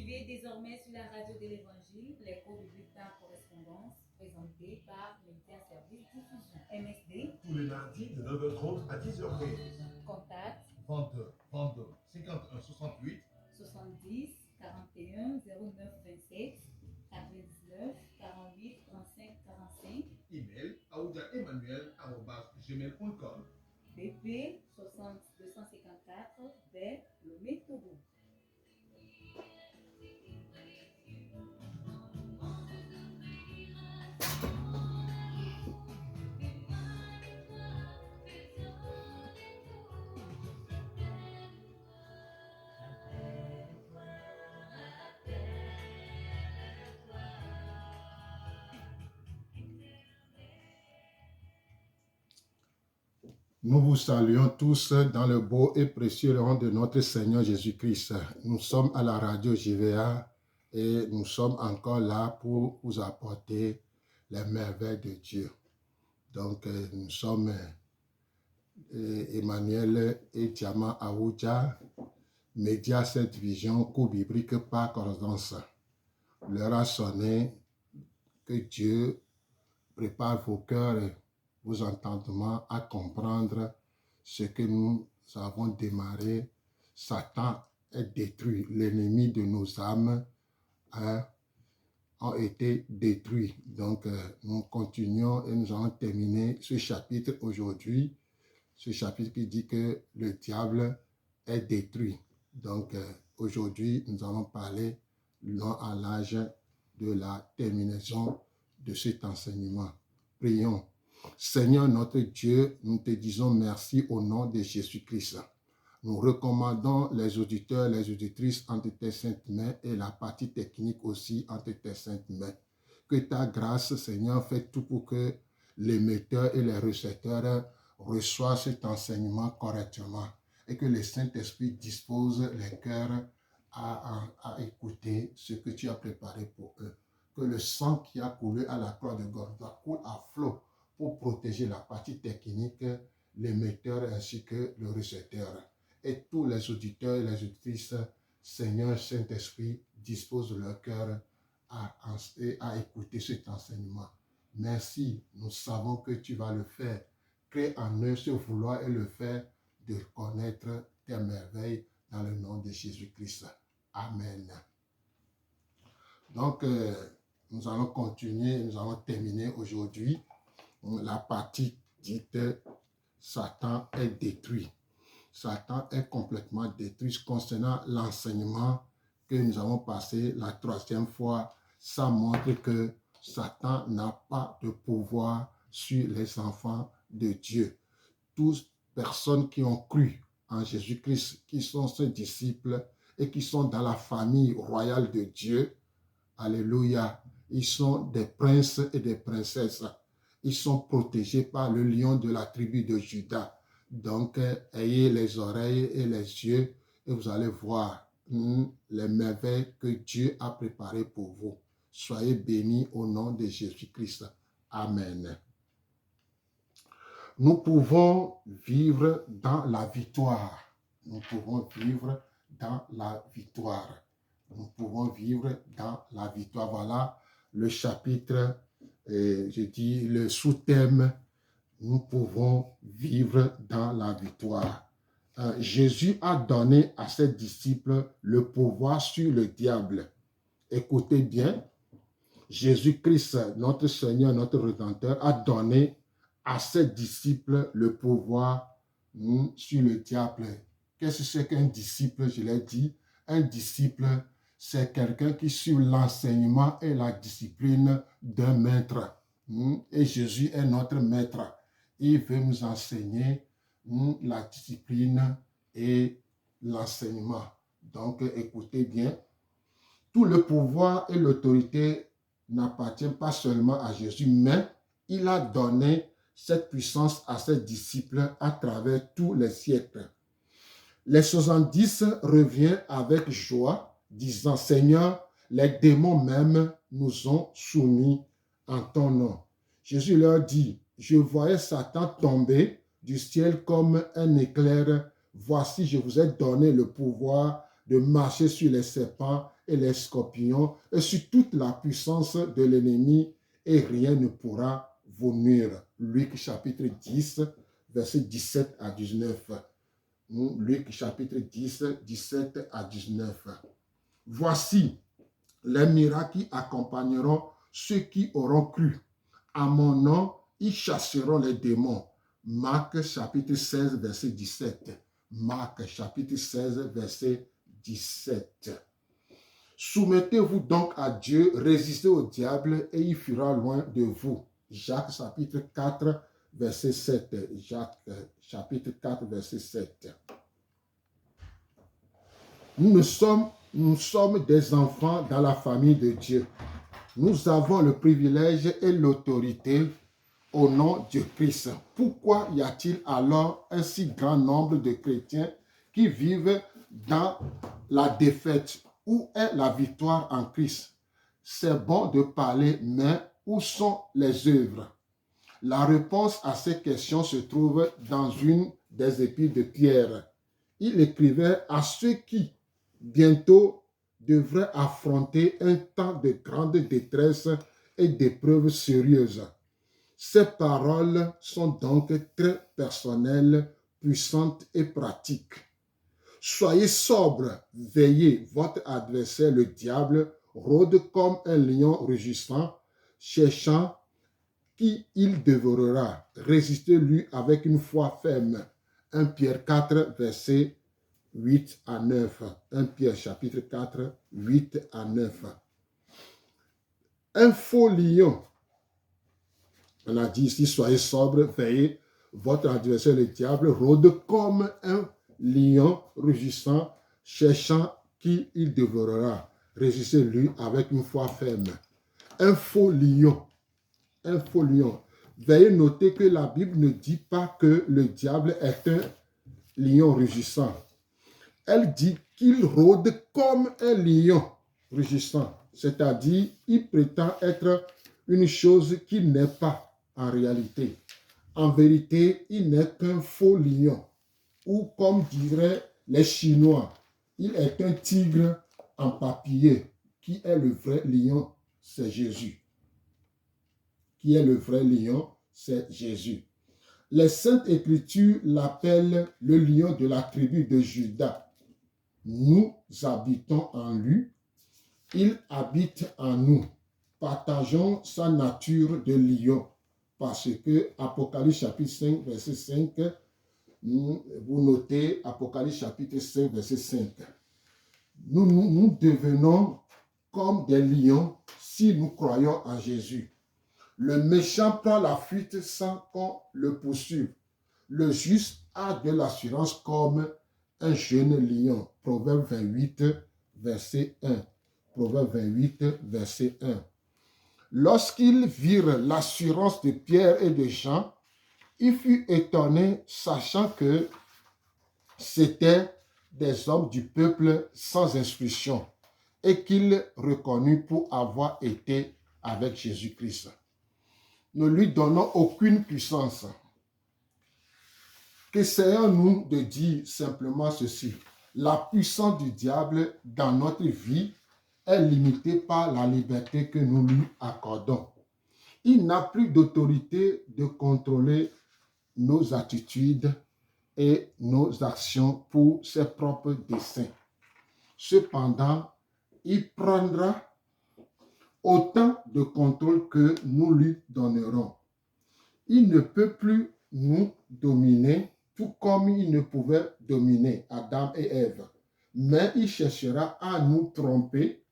Suivez désormais sur la radio de l'Évangile les cours bibliques par correspondance présentés par Média Service Diffusion MSD. Tous les lundis de 9h30 à 10h15. Contact 22 51 68 70 41 09 27 99 48 35 45. Email aoudiaemmanuel@gmail.com. BP 60 254 vers le Método. Nous vous saluons tous dans le beau et précieux nom de notre Seigneur Jésus-Christ. Nous sommes à la radio JVA et nous sommes encore là pour vous apporter les merveilles de Dieu. Donc, nous sommes Emmanuel et Diamant Aoudia, Média Sainte Vision, cours biblique par correspondance. L'heure a sonné, que Dieu prépare vos cœurs et vos entendements à comprendre ce que nous avons démarré. Satan est détruit. L'ennemi de nos âmes a été détruit. Donc, nous continuons et nous allons terminer ce chapitre aujourd'hui. Ce chapitre qui dit que le diable est détruit. Donc, aujourd'hui, nous allons parler à l'âge de la terminaison de cet enseignement. Prions. Seigneur notre Dieu, nous te disons merci au nom de Jésus-Christ. Nous recommandons les auditeurs, les auditrices entre tes saintes mains et la partie technique aussi entre tes saintes mains. Que ta grâce, Seigneur, fait tout pour que l'émetteur et les récepteurs reçoivent cet enseignement correctement et que le Saint-Esprit dispose les cœurs à écouter ce que tu as préparé pour eux. Que le sang qui a coulé à la croix de Golgotha coule à flot pour protéger la partie technique, l'émetteur ainsi que le récepteur. Et tous les auditeurs et les auditrices, Seigneur Saint-Esprit, disposent leur cœur à écouter cet enseignement. Merci, nous savons que tu vas le faire. Crée en eux ce vouloir et le faire de connaître tes merveilles dans le nom de Jésus-Christ. Amen. Donc, nous allons continuer, nous allons terminer aujourd'hui la partie dite Satan est détruit. Satan est complètement détruit concernant l'enseignement que nous avons passé la troisième fois. Ça montre que Satan n'a pas de pouvoir sur les enfants de Dieu. Toutes personnes qui ont cru en Jésus-Christ, qui sont ses disciples et qui sont dans la famille royale de Dieu, alléluia, ils sont des princes et des princesses. Ils sont protégés par le lion de la tribu de Juda. Donc, ayez les oreilles et les yeux et vous allez voir les merveilles que Dieu a préparées pour vous. Soyez bénis au nom de Jésus-Christ. Amen. Nous pouvons vivre dans la victoire. Nous pouvons vivre dans la victoire. Nous pouvons vivre dans la victoire. Voilà le chapitre. Je dis le sous-thème, nous pouvons vivre dans la victoire. Jésus a donné à ses disciples le pouvoir sur le diable. Écoutez bien, Jésus-Christ, notre Seigneur, notre Rédempteur, a donné à ses disciples le pouvoir sur le diable. Qu'est-ce que c'est qu'un disciple? Je l'ai dit, un disciple, c'est quelqu'un qui suit l'enseignement et la discipline d'un maître. Et Jésus est notre maître. Il veut nous enseigner la discipline et l'enseignement. Donc, écoutez bien. Tout le pouvoir et l'autorité n'appartiennent pas seulement à Jésus, mais il a donné cette puissance à ses disciples à travers tous les siècles. Les 70 reviennent avec joie, disant, Seigneur, les démons même nous ont soumis en ton nom. Jésus leur dit, je voyais Satan tomber du ciel comme un éclair. Voici, je vous ai donné le pouvoir de marcher sur les serpents et les scorpions et sur toute la puissance de l'ennemi et rien ne pourra vous nuire. Luc chapitre 10, versets 17 à 19. Luc chapitre 10, 17 à 19. Voici les miracles qui accompagneront ceux qui auront cru. À mon nom, ils chasseront les démons. Marc chapitre 16, verset 17. Marc chapitre 16, verset 17. Soumettez-vous donc à Dieu, résistez au diable et il fuira loin de vous. Jacques chapitre 4, verset 7. Jacques chapitre 4, verset 7. Nous sommes des enfants dans la famille de Dieu. Nous avons le privilège et l'autorité au nom de Christ. Pourquoi y a-t-il alors un si grand nombre de chrétiens qui vivent dans la défaite? Où est la victoire en Christ? C'est bon de parler, mais où sont les œuvres? La réponse à ces questions se trouve dans une des épîtres de Pierre. Il écrivait à ceux qui, bientôt, devraient affronter un temps de grande détresse et d'épreuves sérieuses. Ces paroles sont donc très personnelles, puissantes et pratiques. Soyez sobres, veillez, votre adversaire, le diable, rôde comme un lion rugissant, cherchant qui il dévorera. Résistez-lui avec une foi ferme. 1 Pierre 4, verset 8 à 9. 1 Pierre chapitre 4, 8 à 9. Un faux lion. On a dit ici, soyez sobres, veillez, votre adversaire, le diable, rôde comme un lion rugissant, cherchant qui il dévorera. Résistez-lui avec une foi ferme. Un faux lion. Un faux lion. Veuillez noter que la Bible ne dit pas que le diable est un lion rugissant. Elle dit qu'il rôde comme un lion rugissant. C'est-à-dire, il prétend être une chose qui n'est pas en réalité. En vérité, il n'est qu'un faux lion. Ou comme diraient les Chinois, il est un tigre en papier. Qui est le vrai lion? C'est Jésus. Qui est le vrai lion? C'est Jésus. Les Saintes Écritures l'appellent le lion de la tribu de Juda. Nous habitons en lui. Il habite en nous. Partageons sa nature de lion. Parce que Apocalypse chapitre 5, verset 5, vous notez Apocalypse chapitre 5, verset 5. Nous devenons comme des lions si nous croyons en Jésus. Le méchant prend la fuite sans qu'on le poursuive. Le juste a de l'assurance comme un jeune lion. Proverbe 28, verset 1. Proverbe 28, verset 1. Lorsqu'ils virent l'assurance de Pierre et de Jean, il fut étonné, sachant que c'étaient des hommes du peuple sans instruction et qu'il reconnut pour avoir été avec Jésus-Christ. Ne lui donnons aucune puissance. Qu'essayons-nous de dire simplement ceci? La puissance du diable dans notre vie est limitée par la liberté que nous lui accordons. Il n'a plus d'autorité de contrôler nos attitudes et nos actions pour ses propres desseins. Cependant, il prendra autant de contrôle que nous lui donnerons. Il ne peut plus nous dominer, tout comme il ne pouvait dominer Adam et Ève. Mais il cherchera à nous tromper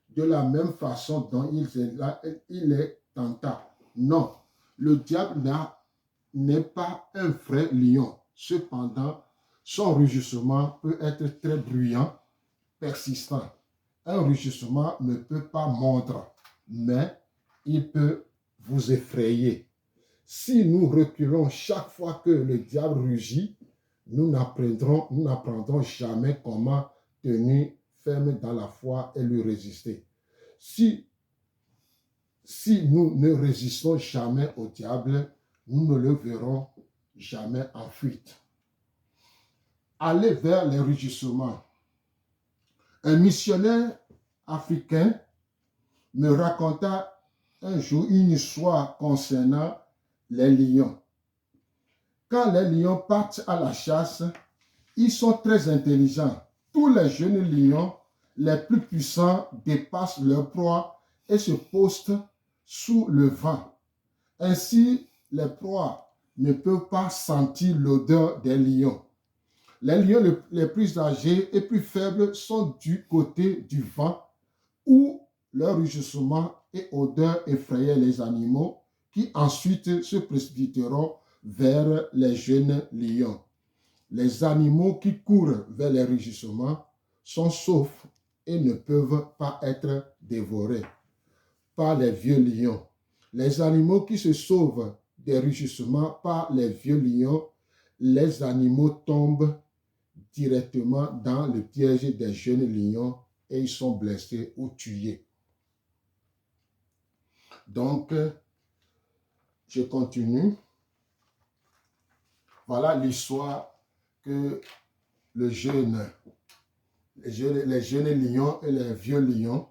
de la même façon dont il est tenta. Non, le diable n'est pas un vrai lion. Cependant, son rugissement peut être très bruyant, persistant. Un rugissement ne peut pas mordre, mais il peut vous effrayer. Si nous reculons chaque fois que le diable rugit, nous n'apprendrons jamais comment tenir ferme dans la foi et lui résister. Si nous ne résistons jamais au diable, nous ne le verrons jamais en fuite. Aller vers les rugissements. Un missionnaire africain me raconta un jour une histoire concernant les lions. Quand les lions partent à la chasse, ils sont très intelligents. Tous les jeunes lions, les plus puissants, dépassent leur proie et se postent sous le vent. Ainsi, les proies ne peuvent pas sentir l'odeur des lions. Les lions les plus âgés et plus faibles sont du côté du vent où leur rugissement et odeur effrayaient les animaux qui ensuite se précipiteront vers les jeunes lions. Les animaux qui courent vers les rugissements sont saufs et ne peuvent pas être dévorés par les vieux lions. Les animaux qui se sauvent des rugissements par les vieux lions, les animaux tombent directement dans le piège des jeunes lions et ils sont blessés ou tués. Donc, je continue. Voilà l'histoire que les jeunes lions et les vieux lions,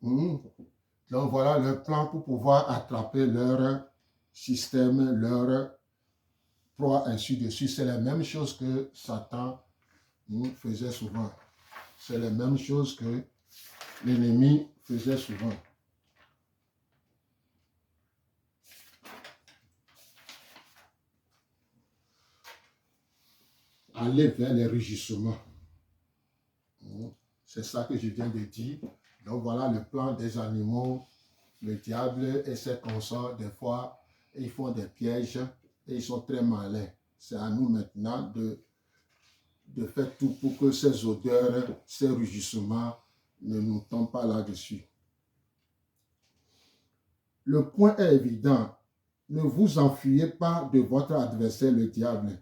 donc voilà leur plan pour pouvoir attraper leur système, leur proie, ainsi de suite. C'est la même chose que Satan faisait souvent. C'est la même chose que l'ennemi faisait souvent. Aller vers les rugissements. C'est ça que je viens de dire. Donc voilà le plan des animaux. Le diable et ses consorts, des fois, ils font des pièges et ils sont très malins. C'est à nous maintenant de faire tout pour que ces odeurs, ces rugissements ne nous tombent pas là-dessus. Le point est évident. Ne vous enfuyez pas de votre adversaire, le diable,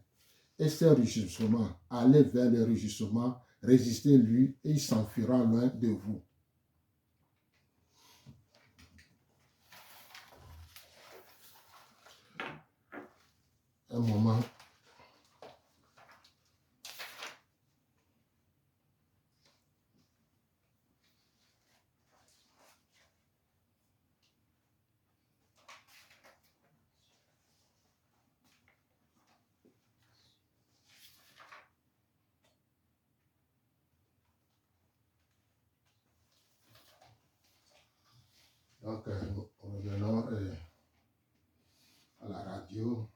et ses rugissements. Allez vers les rugissements, résistez-lui et il s'enfuira loin de vous. Un moment. Donc, nous revenons à la radio.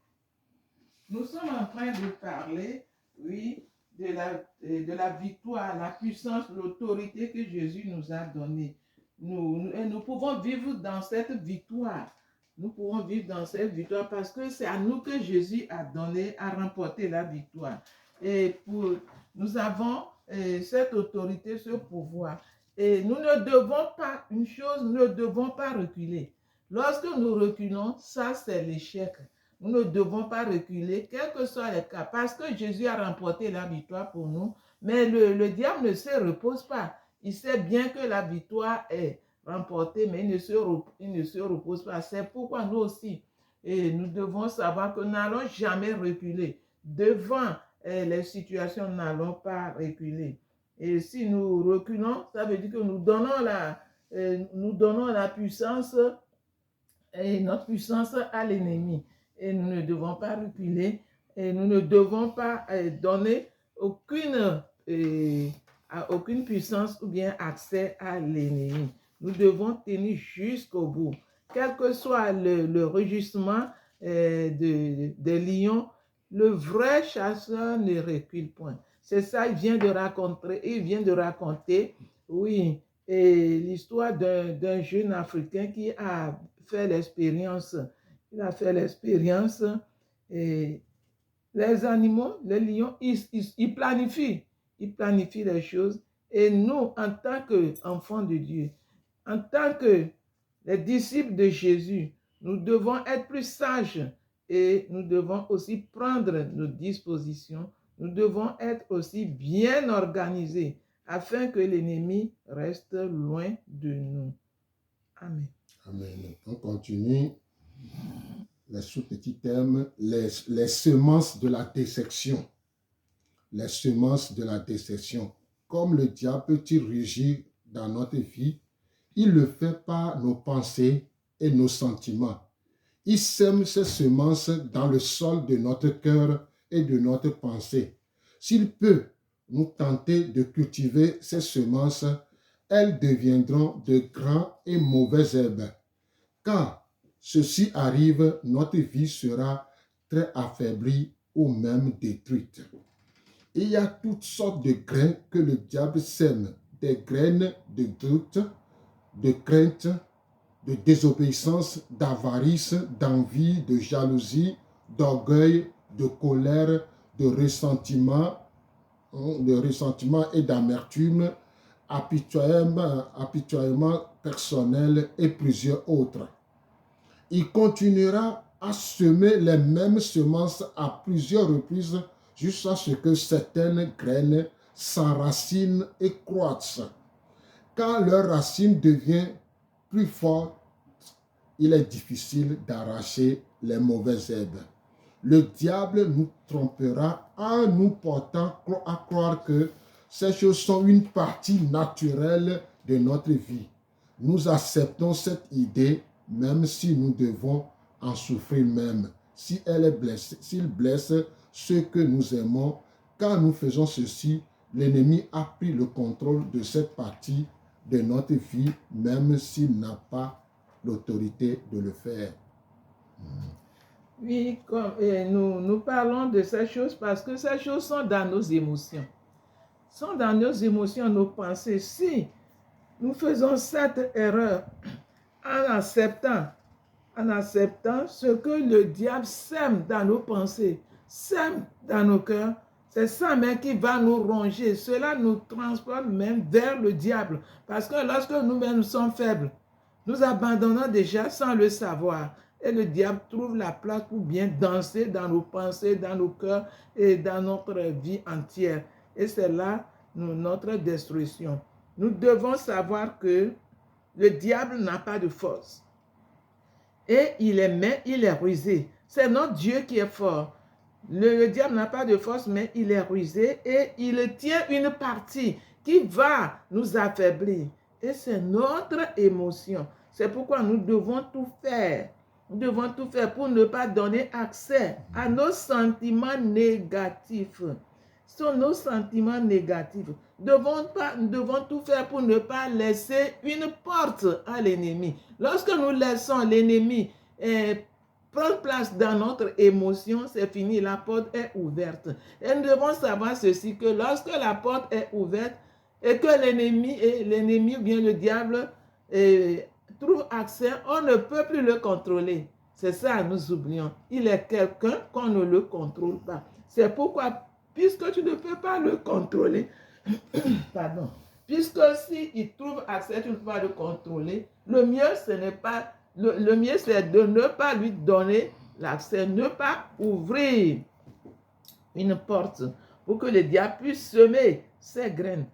Nous sommes en train de parler, oui, de la victoire, la puissance, l'autorité que Jésus nous a donnée. Nous pouvons vivre dans cette victoire. Nous pouvons vivre dans cette victoire parce que c'est à nous que Jésus a donné, a remporté la victoire. Et nous avons cette autorité, ce pouvoir. Et nous ne devons pas, une chose, nous ne devons pas reculer. Lorsque nous reculons, ça c'est l'échec. Nous ne devons pas reculer, quels que soient les cas, parce que Jésus a remporté la victoire pour nous, mais le diable ne se repose pas. Il sait bien que la victoire est remportée, mais il ne se repose pas. C'est pourquoi nous aussi, et nous devons savoir que nous n'allons jamais reculer. Devant les situations, nous n'allons pas reculer. Et si nous reculons, ça veut dire que nous donnons la puissance, et notre puissance à l'ennemi. Et nous ne devons pas reculer et nous ne devons pas donner aucune puissance ou bien accès à l'ennemi. Nous devons tenir jusqu'au bout. Quel que soit le rugissement des lions, le vrai chasseur ne recule point. C'est ça, il vient de raconter, oui, et l'histoire d'un jeune Africain qui a fait l'expérience. Il a fait l'expérience et les animaux, les lions, ils planifient les choses. Et nous, en tant qu'enfants de Dieu, en tant que les disciples de Jésus, nous devons être plus sages et nous devons aussi prendre nos dispositions. Nous devons être aussi bien organisés afin que l'ennemi reste loin de nous. Amen. Amen. On continue. Les sous-petits thèmes, les semences de la déception. Les semences de la déception. Comme le diable peut-il rugir dans notre vie, il le fait par nos pensées et nos sentiments. Il sème ses semences dans le sol de notre cœur et de notre pensée. S'il peut nous tenter de cultiver ces semences, elles deviendront de grands et mauvais herbes. Quand ceci arrive, notre vie sera très affaiblie ou même détruite. Il y a toutes sortes de grains que le diable sème, des graines de doute, de crainte, de désobéissance, d'avarice, d'envie, de jalousie, d'orgueil, de colère, de ressentiment et d'amertume, apitoiement personnel et plusieurs autres. Il continuera à semer les mêmes semences à plusieurs reprises jusqu'à ce que certaines graines s'enracinent et croissent. Quand leur racine devient plus forte, il est difficile d'arracher les mauvaises herbes. Le diable nous trompera en nous portant à croire que ces choses sont une partie naturelle de notre vie. Nous acceptons cette idée même si nous devons en souffrir même. Si elle est blessée, s'il blesse ceux que nous aimons, quand nous faisons ceci, l'ennemi a pris le contrôle de cette partie de notre vie, même s'il n'a pas l'autorité de le faire. Oui, nous parlons de ces choses parce que ces choses sont dans nos émotions. Sont dans nos émotions, nos pensées. Si nous faisons cette erreur en acceptant ce que le diable sème dans nos pensées, sème dans nos cœurs, c'est ça même qui va nous ronger. Cela nous transporte même vers le diable. Parce que lorsque nous-mêmes sommes faibles, nous abandonnons déjà sans le savoir. Et le diable trouve la place pour bien danser dans nos pensées, dans nos cœurs et dans notre vie entière. Et c'est là notre destruction. Nous devons savoir que le diable n'a pas de force. Et il est rusé. C'est notre Dieu qui est fort. Le diable n'a pas de force, mais il est rusé et il tient une partie qui va nous affaiblir. Et c'est notre émotion. C'est pourquoi nous devons tout faire. Nous devons tout faire pour ne pas donner accès à nos sentiments négatifs. Ce sont nos sentiments négatifs. Nous devons tout faire pour ne pas laisser une porte à l'ennemi. Lorsque nous laissons l'ennemi prendre place dans notre émotion, c'est fini, la porte est ouverte. Et nous devons savoir ceci, que lorsque la porte est ouverte et que l'ennemi ou bien le diable trouve accès, on ne peut plus le contrôler. C'est ça, nous oublions. Il est quelqu'un qu'on ne le contrôle pas. C'est pourquoi, puisque tu ne peux pas le contrôler, pardon, puisque s'il trouve accès, tu ne peux pas le contrôler, le mieux, c'est de ne pas lui donner l'accès, ne pas ouvrir une porte pour que le diable puisse semer ses graines,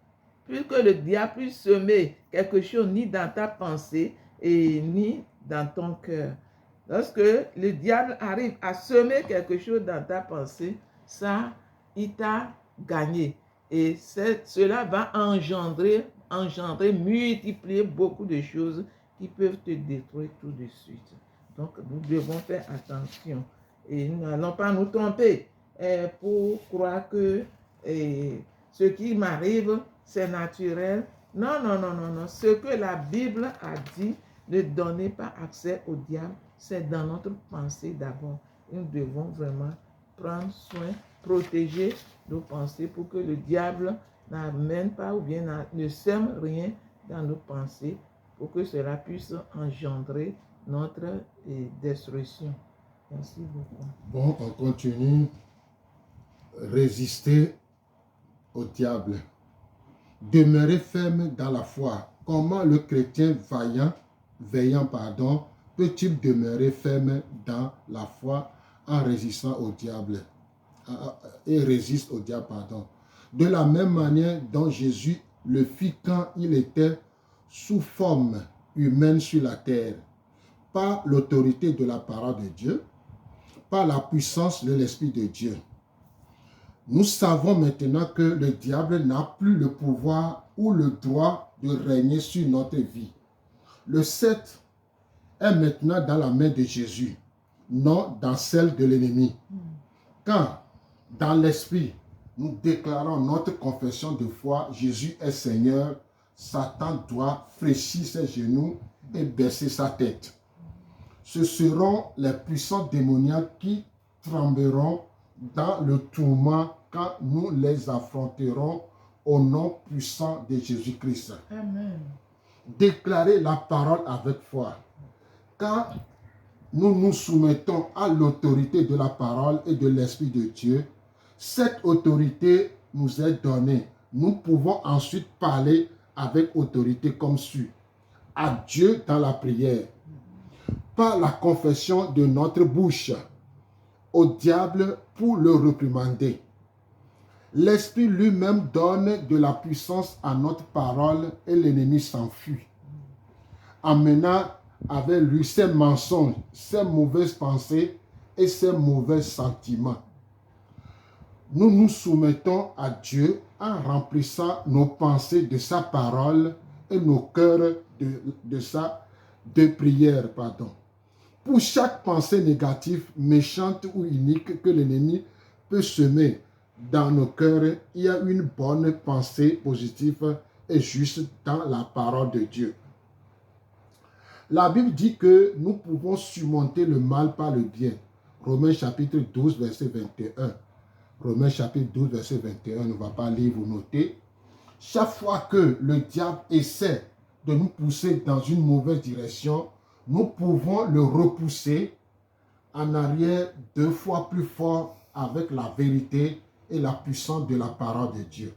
puisque le diable puisse semer quelque chose ni dans ta pensée et ni dans ton cœur. Lorsque le diable arrive à semer quelque chose dans ta pensée, ça, il t'a gagné. Et cela va engendrer, multiplier beaucoup de choses qui peuvent te détruire tout de suite. Donc, nous devons faire attention. Et nous n'allons pas nous tromper pour croire que ce qui m'arrive, c'est naturel. Non. Ce que la Bible a dit, ne donnez pas accès au diable, c'est dans notre pensée d'abord. Nous devons vraiment prendre soin, protéger nos pensées pour que le diable n'amène pas ou bien ne sème rien dans nos pensées pour que cela puisse engendrer notre destruction. Merci beaucoup. Bon, on continue. Résister au diable. Demeurer ferme dans la foi. Comment le chrétien veillant, peut-il demeurer ferme dans la foi en résistant au diable et résiste au diable, De la même manière dont Jésus le fit quand il était sous forme humaine sur la terre, par l'autorité de la parole de Dieu, par la puissance de l'Esprit de Dieu. Nous savons maintenant que le diable n'a plus le pouvoir ou le droit de régner sur notre vie. Le sceptre est maintenant dans la main de Jésus, non dans celle de l'ennemi. Quand, dans l'esprit, nous déclarons notre confession de foi, Jésus est Seigneur, Satan doit fléchir ses genoux et baisser sa tête. Ce seront les puissants démoniaques qui trembleront dans le tourment quand nous les affronterons au nom puissant de Jésus-Christ. Amen. Déclarer la parole avec foi. Quand nous nous soumettons à l'autorité de la parole et de l'Esprit de Dieu, cette autorité nous est donnée. Nous pouvons ensuite parler avec autorité comme suit. À Dieu dans la prière, par la confession de notre bouche, au diable pour le réprimander. L'Esprit lui-même donne de la puissance à notre parole et l'ennemi s'enfuit, amenant avec lui ses mensonges, ses mauvaises pensées et ses mauvais sentiments. Nous nous soumettons à Dieu en remplissant nos pensées de sa parole et nos cœurs de prière. Pour chaque pensée négative, méchante ou unique que l'ennemi peut semer dans nos cœurs, il y a une bonne pensée positive et juste dans la parole de Dieu. La Bible dit que nous pouvons surmonter le mal par le bien. Romains chapitre 12, verset 21. Romains chapitre 12, verset 21, on ne va pas lire, vous notez. Chaque fois que le diable essaie de nous pousser dans une mauvaise direction, nous pouvons le repousser en arrière 2 fois plus fort avec la vérité et la puissance de la parole de Dieu.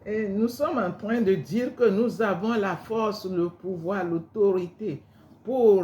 Et nous sommes en train de dire que nous avons la force, le pouvoir, l'autorité pour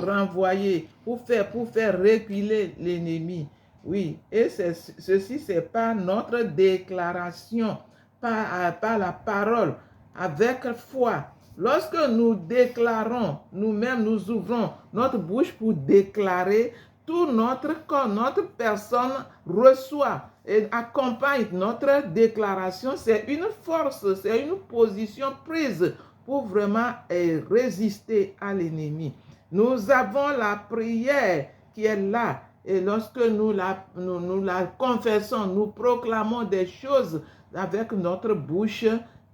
renvoyer, pour faire reculer l'ennemi. Oui, et ceci, c'est par notre déclaration, par la parole, avec foi. Lorsque nous déclarons, nous-mêmes, nous ouvrons notre bouche pour déclarer, tout notre corps, notre personne reçoit et accompagne notre déclaration. C'est une force, c'est une position prise pour vraiment résister à l'ennemi. Nous avons la prière qui est là. Et lorsque nous la confessons, nous proclamons des choses avec notre bouche,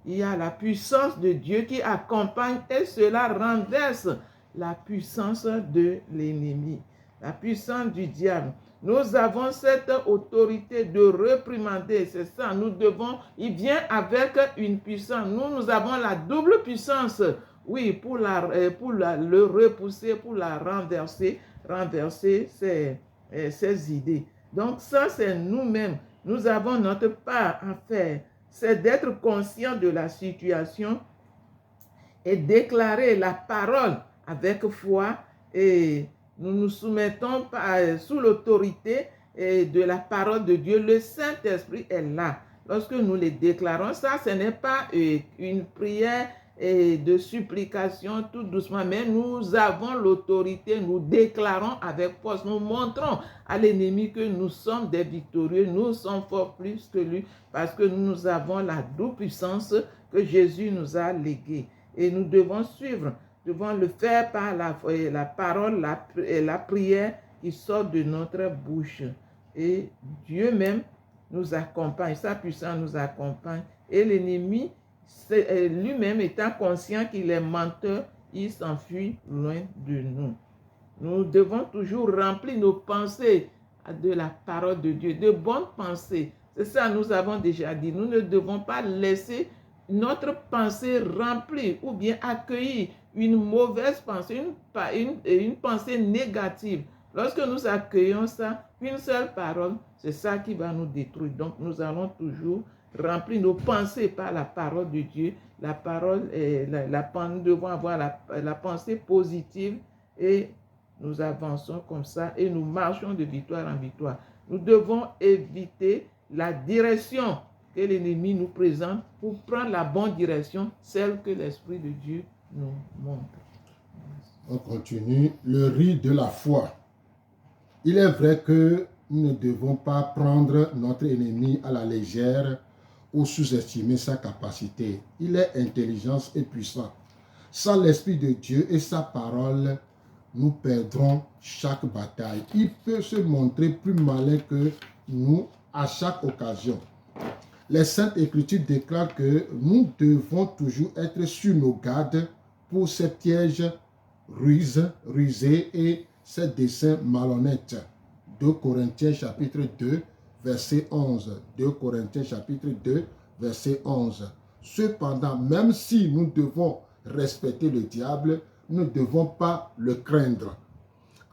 il y a la puissance de Dieu qui accompagne et cela renverse la puissance de l'ennemi, la puissance du diable. Nous avons cette autorité de réprimander, c'est ça, nous devons, il vient avec une puissance. Nous avons la double puissance, oui, pour le repousser, pour la renverser ses idées. Donc ça, c'est nous-mêmes. Nous avons notre part à faire. C'est d'être conscient de la situation et déclarer la parole avec foi et nous nous soumettons sous l'autorité de la parole de Dieu. Le Saint-Esprit est là. Lorsque nous les déclarons, ça, ce n'est pas une prière de supplication tout doucement, mais nous avons l'autorité, nous déclarons avec force, nous montrons à l'ennemi que nous sommes des victorieux, nous sommes forts plus que lui, parce que nous avons la double puissance que Jésus nous a léguée. Et nous devons suivre, devons le faire par la parole, la prière qui sort de notre bouche. Et Dieu même nous accompagne, sa puissance nous accompagne. Et l'ennemi, lui-même étant conscient qu'il est menteur, il s'enfuit loin de nous. Nous devons toujours remplir nos pensées de la parole de Dieu, de bonnes pensées. C'est ça, nous avons déjà dit. Nous ne devons pas laisser notre pensée remplie ou bien accueillir une mauvaise pensée, une pensée négative. Lorsque nous accueillons ça, une seule parole, c'est ça qui va nous détruire. Donc, nous allons toujours remplir nos pensées par la parole de Dieu. La parole, nous devons avoir la pensée positive et nous avançons comme ça et nous marchons de victoire en victoire. Nous devons éviter la direction que l'ennemi nous présente pour prendre la bonne direction, celle que l'Esprit de Dieu nous montre. On continue. Le riz de la foi. Il est vrai que nous ne devons pas prendre notre ennemi à la légère ou sous-estimer sa capacité. Il est intelligent et puissant. Sans l'Esprit de Dieu et sa parole, nous perdrons chaque bataille. Il peut se montrer plus malin que nous à chaque occasion. Les Saintes Écritures déclarent que nous devons toujours être sur nos gardes pour ces pièges rusés et ces desseins malhonnêtes. 2 Corinthiens chapitre 2, verset 11. 2 Corinthiens chapitre 2, verset 11. Cependant, même si nous devons respecter le diable, nous ne devons pas le craindre.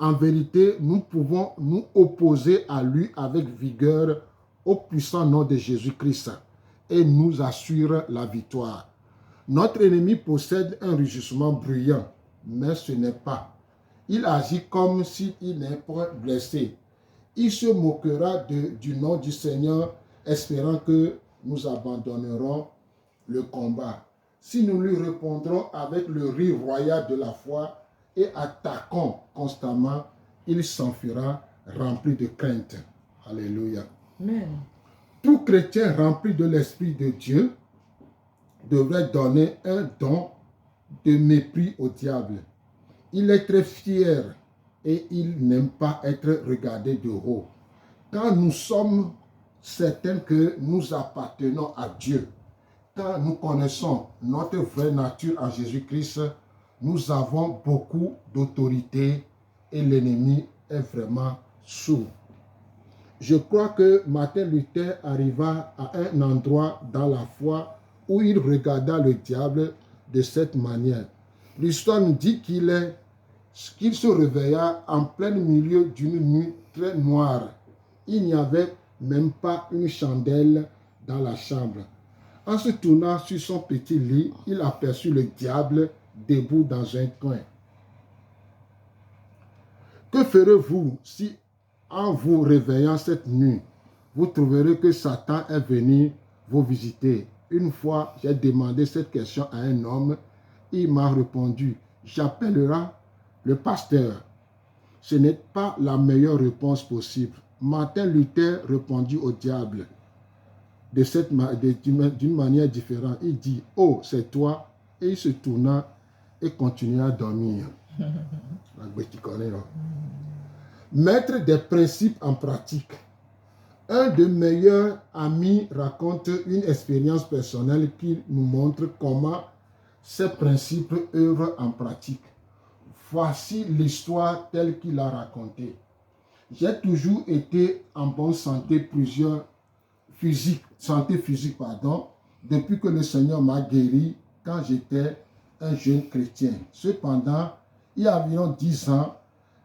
En vérité, nous pouvons nous opposer à lui avec vigueur au puissant nom de Jésus-Christ et nous assure la victoire. Notre ennemi possède un rugissement bruyant, mais ce n'est pas. Il agit comme s'il n'est pas blessé. Il se moquera du nom du Seigneur, espérant que nous abandonnerons le combat. Si nous lui répondrons avec le rire royal de la foi et attaquons constamment, il s'enfuira rempli de crainte. Alléluia. Amen. Tout chrétien rempli de l'Esprit de Dieu devrait donner un don de mépris au diable. Il est très fier et il n'aime pas être regardé de haut. Quand nous sommes certains que nous appartenons à Dieu, quand nous connaissons notre vraie nature en Jésus-Christ, nous avons beaucoup d'autorité et l'ennemi est vraiment sourd. Je crois que Martin Luther arriva à un endroit dans la foi où il regarda le diable de cette manière. L'histoire nous dit qu'il se réveilla en plein milieu d'une nuit très noire. Il n'y avait même pas une chandelle dans la chambre. En se tournant sur son petit lit, il aperçut le diable debout dans un coin. Que ferez-vous si, en vous réveillant cette nuit, vous trouverez que Satan est venu vous visiter? Une fois, j'ai demandé cette question à un homme. Il m'a répondu, j'appellerai le pasteur. Ce n'est pas la meilleure réponse possible. Martin Luther répondit au diable d'une manière différente. Il dit, oh, c'est toi. Et il se tourna et continua à dormir. Mettre des principes en pratique. Un de mes meilleurs amis raconte une expérience personnelle qui nous montre comment ces principes œuvrent en pratique. Voici l'histoire telle qu'il a racontée. J'ai toujours été en bonne santé physique, depuis que le Seigneur m'a guéri quand j'étais un jeune chrétien. Cependant, il y a environ 10 ans,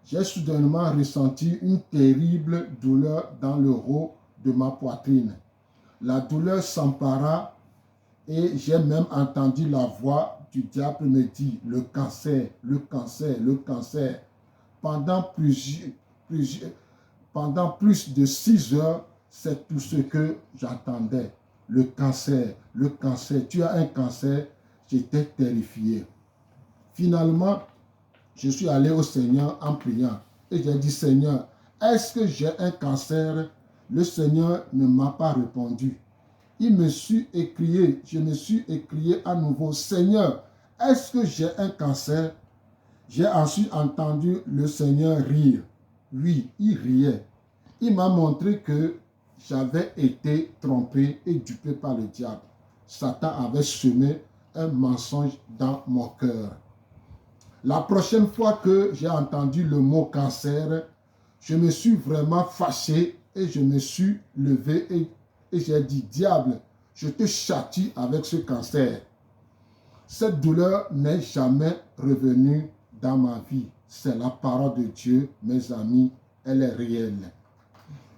j'ai soudainement ressenti une terrible douleur dans le haut de ma poitrine. La douleur s'empara et j'ai même entendu la voix du diable me dire « le cancer, le cancer, le cancer ». Pendant plus de 6 heures, c'est tout ce que j'entendais. Le cancer, tu as un cancer. J'étais terrifié. Finalement, je suis allé au Seigneur en priant et j'ai dit, Seigneur, est-ce que j'ai un cancer? Le Seigneur ne m'a pas répondu. Je me suis écrié à nouveau, Seigneur, est-ce que j'ai un cancer? J'ai ensuite entendu le Seigneur rire. Oui, il riait. Il m'a montré que j'avais été trompé et dupé par le diable. Satan avait semé un mensonge dans mon cœur. La prochaine fois que j'ai entendu le mot cancer, je me suis vraiment fâché et je me suis levé et j'ai dit, diable, je te châtie avec ce cancer. Cette douleur n'est jamais revenue dans ma vie. C'est la parole de Dieu, mes amis, elle est réelle.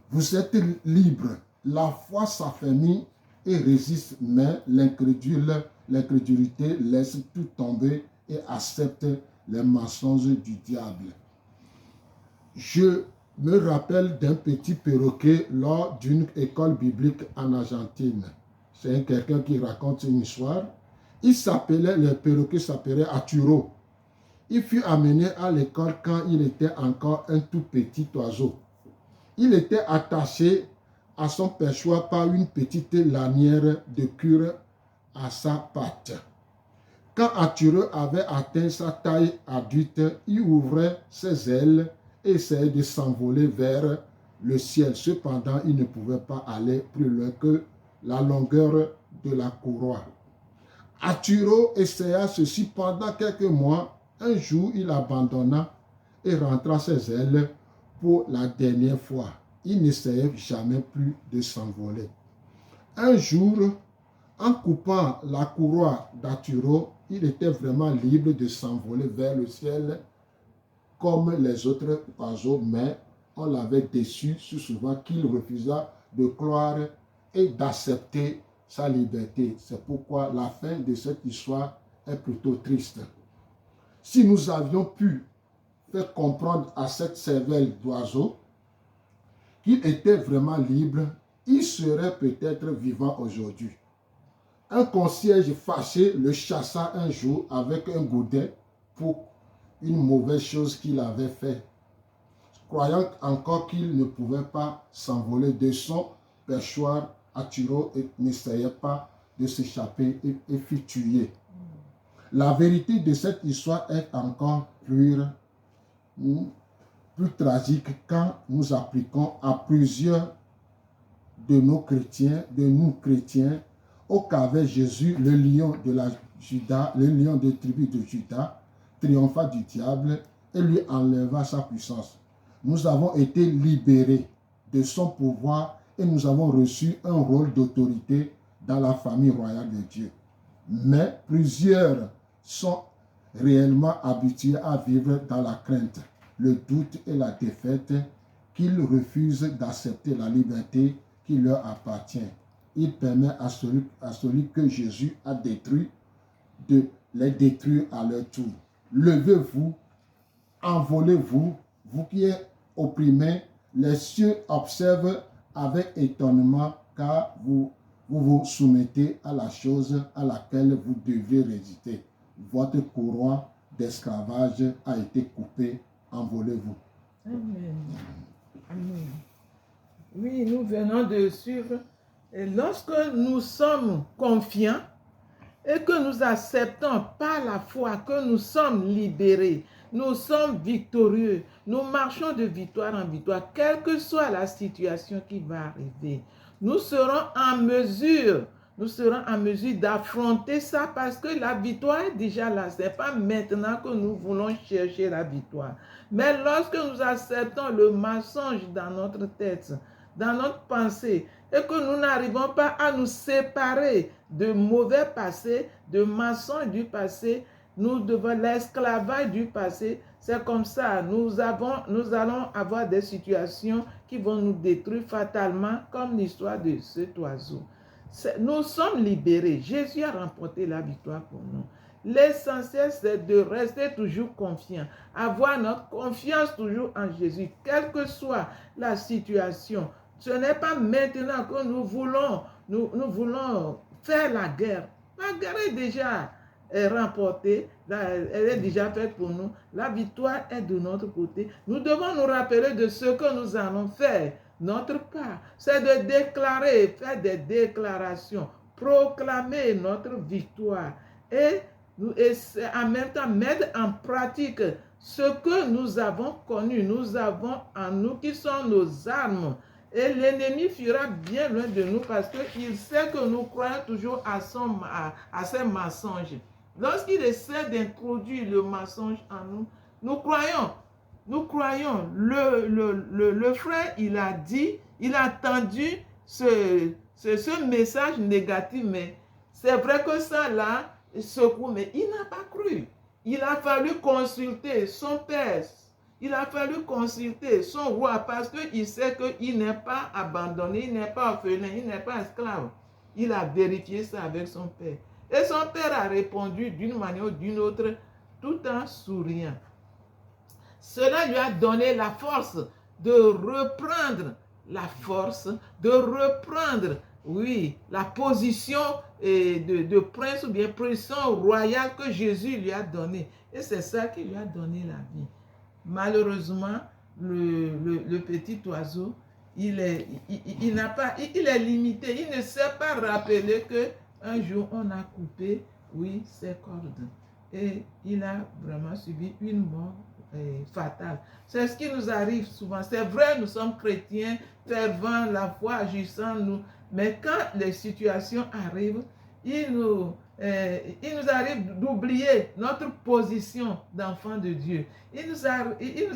Vous êtes libres. La foi s'affermit et résiste, mais l'incrédulité laisse tout tomber et accepte les mensonges du diable. Je me rappelle d'un petit perroquet lors d'une école biblique en Argentine. C'est quelqu'un qui raconte une histoire. Le perroquet s'appelait Arturo. Il fut amené à l'école quand il était encore un tout petit oiseau. Il était attaché à son perchoir par une petite lanière de cuir à sa patte. Quand Arthureux avait atteint sa taille adulte, il ouvrait ses ailes et essayait de s'envoler vers le ciel. Cependant, il ne pouvait pas aller plus loin que la longueur de la courroie. Arthureux essaya ceci pendant quelques mois. Un jour, il abandonna et rentra ses ailes pour la dernière fois. Il n'essayait jamais plus de s'envoler. Un jour, en coupant la courroie d'Arthureux, il était vraiment libre de s'envoler vers le ciel comme les autres oiseaux, mais on l'avait déçu si souvent qu'il refusa de croire et d'accepter sa liberté. C'est pourquoi la fin de cette histoire est plutôt triste. Si nous avions pu faire comprendre à cette cervelle d'oiseau qu'il était vraiment libre, il serait peut-être vivant aujourd'hui. Un concierge fâché le chassa un jour avec un gourdin pour une mauvaise chose qu'il avait faite, croyant encore qu'il ne pouvait pas s'envoler de son perchoir. Arthureux n'essayait pas de s'échapper et fut tué. La vérité de cette histoire est encore plus tragique quand nous appliquons à plusieurs de nous chrétiens, au qu'avait Jésus, le lion de la Juda, le lion de tribu de Juda, triompha du diable et lui enleva sa puissance. Nous avons été libérés de son pouvoir et nous avons reçu un rôle d'autorité dans la famille royale de Dieu. Mais plusieurs sont réellement habitués à vivre dans la crainte, le doute et la défaite, qu'ils refusent d'accepter la liberté qui leur appartient. Il permet à celui que Jésus a détruit de les détruire à leur tour. Levez-vous, envolez-vous, vous qui êtes opprimés, les cieux observent avec étonnement car vous vous soumettez à la chose à laquelle vous devez résister. Votre courroie d'esclavage a été coupée, envolez-vous. Amen. Amen. Oui, nous venons de suivre. Et lorsque nous sommes confiants et que nous acceptons par la foi que nous sommes libérés, nous sommes victorieux, nous marchons de victoire en victoire, quelle que soit la situation qui va arriver, nous serons en mesure d'affronter ça parce que la victoire est déjà là. Ce n'est pas maintenant que nous voulons chercher la victoire. Mais lorsque nous acceptons le mensonge dans notre tête, dans notre pensée, et que nous n'arrivons pas à nous séparer de mauvais passé, de mensonges du passé, nous devons l'esclavage du passé, c'est comme ça, nous allons avoir des situations qui vont nous détruire fatalement, comme l'histoire de cet oiseau. Nous sommes libérés, Jésus a remporté la victoire pour nous. L'essentiel, c'est de rester toujours confiant, avoir notre confiance toujours en Jésus, quelle que soit la situation. Ce n'est pas maintenant que nous voulons faire la guerre. La guerre est déjà remportée, elle est déjà faite pour nous. La victoire est de notre côté. Nous devons nous rappeler de ce que nous allons faire. Notre part, c'est de déclarer, faire des déclarations, proclamer notre victoire et en même temps mettre en pratique ce que nous avons connu, nous avons en nous qui sont nos armes. Et l'ennemi fuira bien loin de nous parce qu'il sait que nous croyons toujours à ses mensonges. Lorsqu'il essaie d'introduire le mensonge en nous, nous croyons. Le frère, il a dit, il a entendu ce message négatif, mais c'est vrai que ça l'a secoué, mais il n'a pas cru. Il a fallu consulter son père. Il a fallu consulter son roi parce qu'il sait qu'il n'est pas abandonné, il n'est pas orphelin, il n'est pas esclave. Il a vérifié ça avec son père. Et son père a répondu d'une manière ou d'une autre, tout en souriant. Cela lui a donné la force de reprendre la force, de reprendre oui, la position de prince ou bien position royale que Jésus lui a donnée. Et c'est ça qui lui a donné la vie. Malheureusement, le petit oiseau, il est limité. Il ne sait pas rappeler qu'un jour, on a coupé, oui, ses cordes. Et il a vraiment subi une mort fatale. C'est ce qui nous arrive souvent. C'est vrai, nous sommes chrétiens, fervents, la foi agissant nous. Mais quand les situations arrivent, il nous arrive d'oublier notre position d'enfant de Dieu. Il nous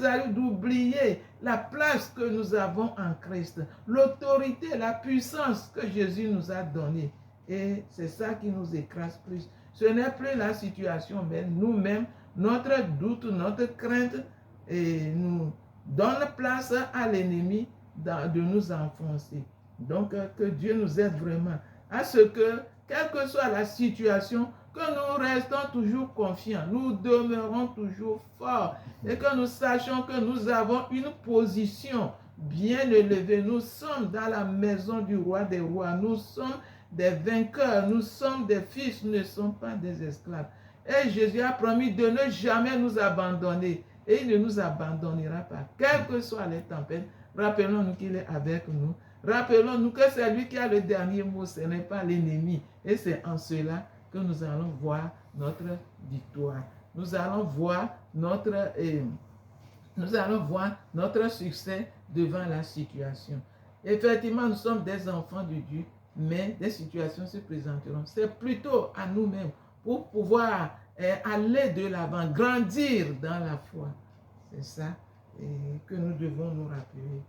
arrive d'oublier la place que nous avons en Christ, l'autorité, la puissance que Jésus nous a donnée. Et c'est ça qui nous écrase plus. Ce n'est plus la situation, mais nous-mêmes, notre doute, notre crainte, nous donne place à l'ennemi de nous enfoncer. Donc, que Dieu nous aide vraiment à ce que, quelle que soit la situation, que nous restons toujours confiants, nous demeurons toujours forts et que nous sachions que nous avons une position bien élevée. Nous sommes dans la maison du roi des rois. Nous sommes des vainqueurs. Nous sommes des fils. Nous ne sommes pas des esclaves. Et Jésus a promis de ne jamais nous abandonner. Et il ne nous abandonnera pas. Quelles que soient les tempêtes, rappelons-nous qu'il est avec nous. Rappelons-nous que c'est lui qui a le dernier mot, ce n'est pas l'ennemi. Et c'est en cela que nous allons voir notre victoire. Nous allons voir notre succès devant la situation. Effectivement, nous sommes des enfants de Dieu, mais des situations se présenteront. C'est plutôt à nous-mêmes pour pouvoir aller de l'avant, grandir dans la foi. C'est ça que nous devons nous rappeler.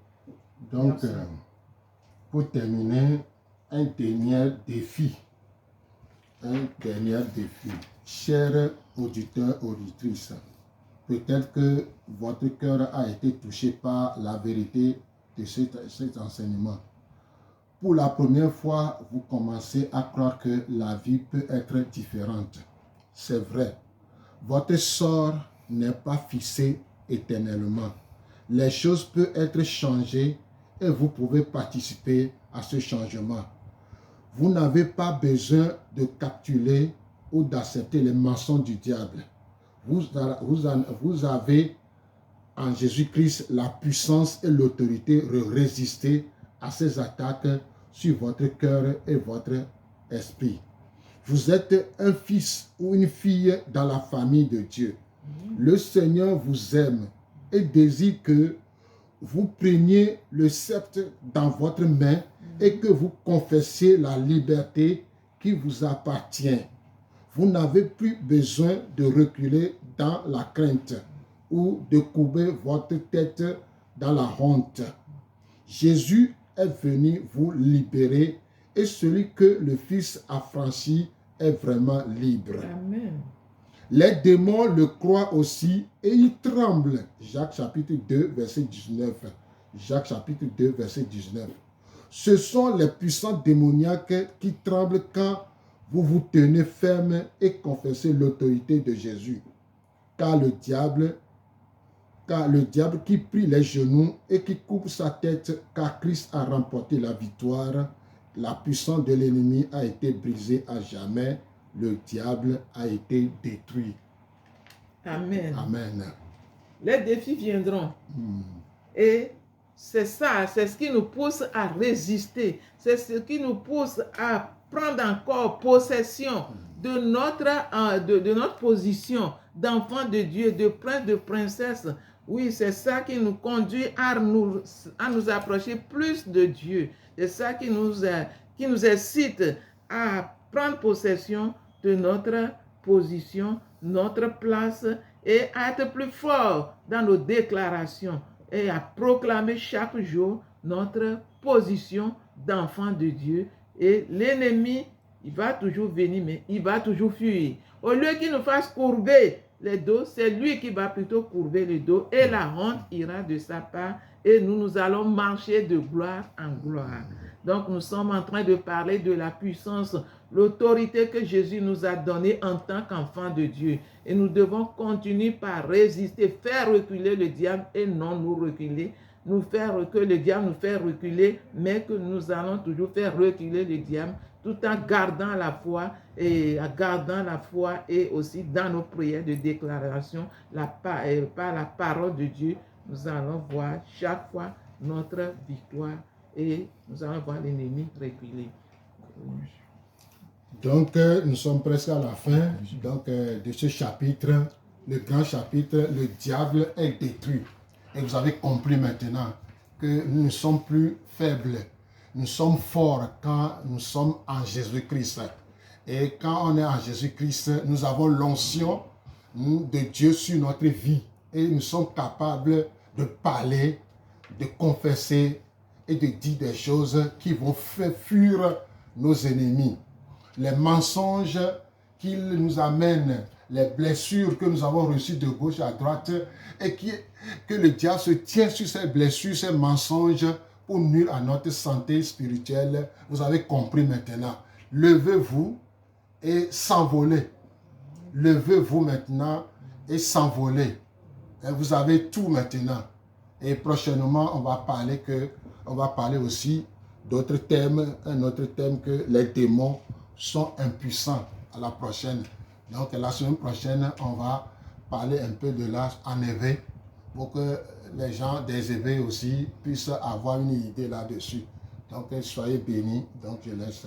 Donc, pour terminer, un dernier défi. Chers auditeurs, auditrices, peut-être que votre cœur a été touché par la vérité de cet enseignement. Pour la première fois, vous commencez à croire que la vie peut être différente. C'est vrai. Votre sort n'est pas fixé éternellement. Les choses peuvent être changées et vous pouvez participer à ce changement. Vous n'avez pas besoin de capituler ou d'accepter les mensonges du diable. Vous avez en Jésus-Christ la puissance et l'autorité de résister à ces attaques sur votre cœur et votre esprit. Vous êtes un fils ou une fille dans la famille de Dieu. Le Seigneur vous aime et désire que vous preniez le sceptre dans votre main et que vous confessiez la liberté qui vous appartient. Vous n'avez plus besoin de reculer dans la crainte ou de courber votre tête dans la honte. Jésus est venu vous libérer et celui que le Fils a franchi est vraiment libre. Amen. Les démons le croient aussi et ils tremblent. Jacques chapitre 2, verset 19. Jacques chapitre 2, verset 19. Ce sont les puissants démoniaques qui tremblent quand vous vous tenez ferme et confessez l'autorité de Jésus. Car le diable qui plie les genoux et qui coupe sa tête, car Christ a remporté la victoire, la puissance de l'ennemi a été brisée à jamais. Le diable a été détruit. Amen. Amen. Les défis viendront. Et c'est ça, c'est ce qui nous pousse à résister. C'est ce qui nous pousse à prendre encore possession de notre position d'enfant de Dieu, de prince, de princesse. Oui, c'est ça qui nous conduit à nous approcher plus de Dieu. C'est ça qui nous incite à prendre possession de notre position, notre place et à être plus fort dans nos déclarations et à proclamer chaque jour notre position d'enfant de Dieu. Et l'ennemi, il va toujours venir, mais il va toujours fuir. Au lieu qu'il nous fasse courber les dos, c'est lui qui va plutôt courber le dos et la honte ira de sa part et nous allons marcher de gloire en gloire. Donc nous sommes en train de parler de la puissance, l'autorité que Jésus nous a donnée en tant qu'enfants de Dieu. Et nous devons continuer par résister, faire reculer le diable et non nous reculer. que le diable nous fait reculer, mais que nous allons toujours faire reculer le diable tout en gardant la foi et aussi dans nos prières de déclaration, par la parole de Dieu, nous allons voir chaque fois notre victoire et nous allons voir l'ennemi reculer. Donc, nous sommes presque à la fin de ce chapitre, le grand chapitre, le diable est détruit. Et vous avez compris maintenant que nous ne sommes plus faibles. Nous sommes forts quand nous sommes en Jésus-Christ. Et quand on est en Jésus-Christ, nous avons l'onction de Dieu sur notre vie. Et nous sommes capables de parler, de confesser et de dire des choses qui vont faire fuir nos ennemis. Les mensonges qu'ils nous amènent, les blessures que nous avons reçues de gauche à droite, et que le diable se tient sur ces blessures, ces mensonges, pour nuire à notre santé spirituelle. Vous avez compris maintenant. Levez-vous et s'envolez. Levez-vous maintenant et s'envolez. Vous avez tout maintenant. Et prochainement, on va parler aussi d'autres thèmes, un autre thème que les démons sont impuissants à la prochaine. Donc la semaine prochaine, on va parler un peu de l'âge en éveil pour que les gens des éveils aussi puissent avoir une idée là-dessus. Donc soyez bénis. Donc je laisse.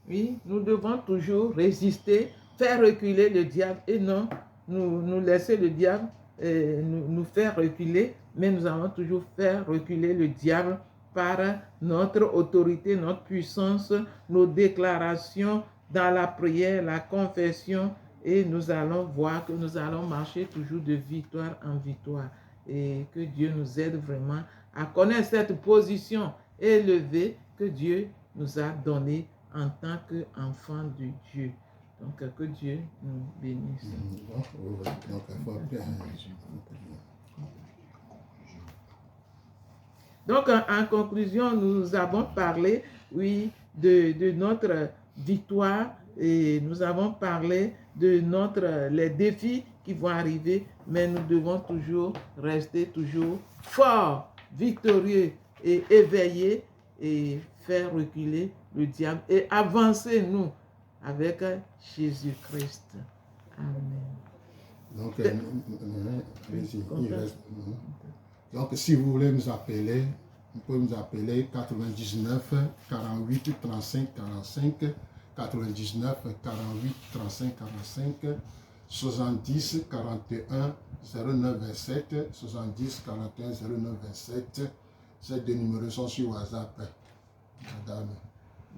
Oui, nous devons toujours résister, faire reculer le diable et non nous laisser le diable nous faire reculer, mais nous allons toujours faire reculer le diable par notre autorité, notre puissance, nos déclarations dans la prière, la confession, et nous allons voir que nous allons marcher toujours de victoire en victoire et que Dieu nous aide vraiment à connaître cette position élevée que Dieu nous a donnée en tant qu'enfant de Dieu. Donc que Dieu nous bénisse. Donc, en conclusion, nous avons parlé, oui, de notre victoire et nous avons parlé de les défis qui vont arriver, mais nous devons toujours rester toujours forts, victorieux et éveillés et faire reculer le diable et avancer, nous, avec Jésus-Christ. Amen. Donc, donc, si vous voulez nous appeler, vous pouvez nous appeler 99 48 35 45, 99 48 35 45, 70 41 09 27, 70 41 09 27. Ces deux numéros sont sur WhatsApp. Madame.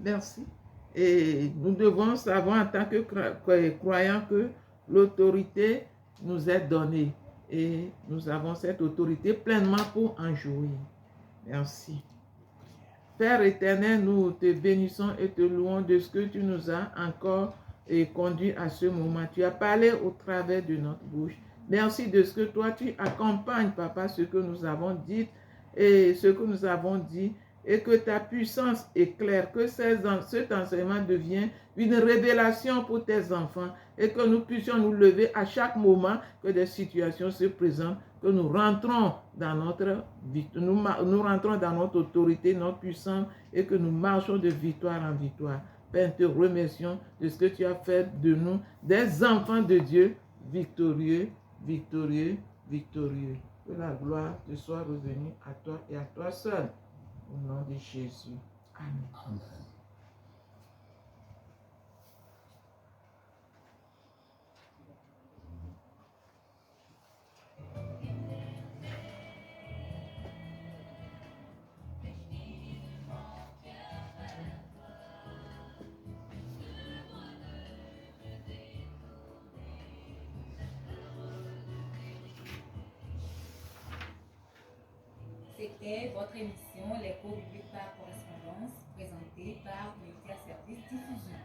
Merci. Et nous devons savoir en tant que croyants que l'autorité nous est donnée. Et nous avons cette autorité pleinement pour en jouir. Merci. Père éternel, nous te bénissons et te louons de ce que tu nous as encore conduit à ce moment. Tu as parlé au travers de notre bouche. Merci de ce que toi tu accompagnes, Papa, ce que nous avons dit et ce que nous avons dit, et que ta puissance éclaire, que cet enseignement devienne une révélation pour tes enfants et que nous puissions nous lever à chaque moment que des situations se présentent, que nous rentrons dans notre nous rentrons dans notre autorité, notre puissance et que nous marchons de victoire en victoire. Père, te remercions de ce que tu as fait de nous, des enfants de Dieu, victorieux, victorieux, victorieux. Que la gloire te soit revenue à toi et à toi seul. Au nom de Jésus. Amen. Amen. C'était votre émission Les cours bibliques par correspondance, présentée par Média Service Diffusion.